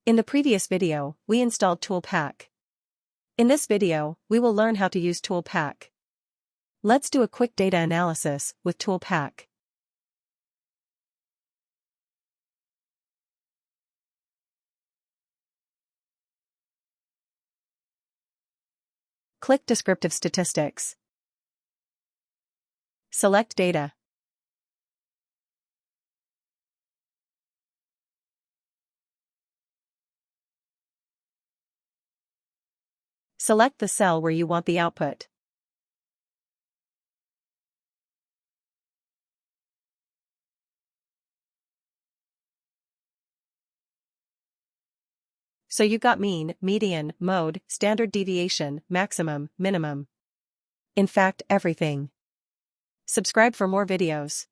In the previous video, we installed ToolPak. In this video, we will learn how to use ToolPak. Let's do a quick data analysis with ToolPak. Click Descriptive Statistics. Select Data. Select the cell where you want the output. So you got mean, median, mode, standard deviation, maximum, minimum. In fact, everything. Subscribe for more videos.